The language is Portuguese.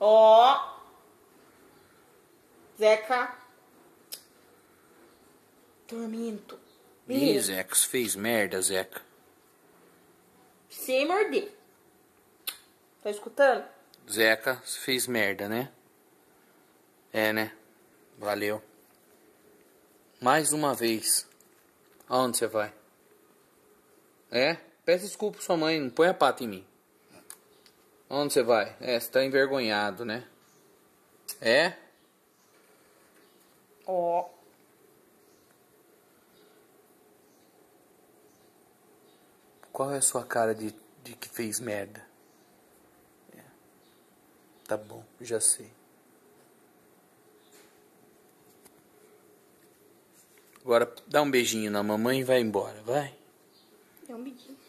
Ó. Zeca. Tormento. Ih, Zeca, você fez merda, Zeca. Sem morder. Tá escutando? Zeca, você fez merda, né? É, né? Valeu. Mais uma vez. Aonde você vai? É? Peça desculpa pra sua mãe, não põe a pata em mim. Aonde você vai? É, você tá envergonhado, né? É? Ó. Qual é a sua cara de que fez merda? É. Tá bom, já sei. Agora dá um beijinho na mamãe e vai embora, vai. É um beijinho.